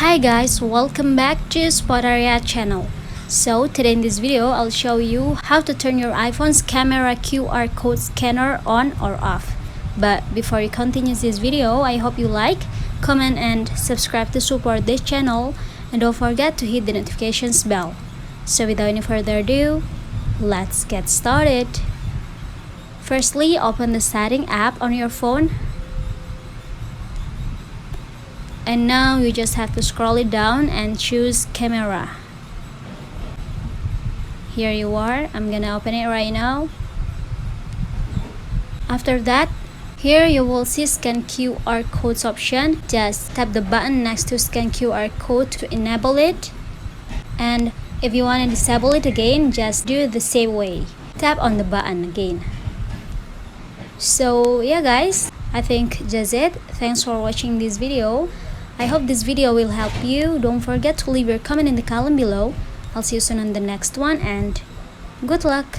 Hi guys, welcome back to Spotaria channel. So today in this video, I'll show you how to turn your iPhone's camera QR code scanner on or off. But before you continue this video, I hope you like, comment and subscribe to support this channel, and don't forget to hit the notifications bell. So without any further ado, let's get started. Firstly, open the setting app on your phone. And now you just have to scroll it down and choose camera. Here you are. I'm gonna open it right now. After that, here you will see scan QR codes option. Just tap the button next to scan QR code to enable it. And if you want to disable it again, just do it the same way. Tap on the button again. So yeah guys, I think that's it. Thanks for watching this video. I hope this video will help you. Don't forget to leave your comment in the column below. I'll see you soon on the next one and good luck.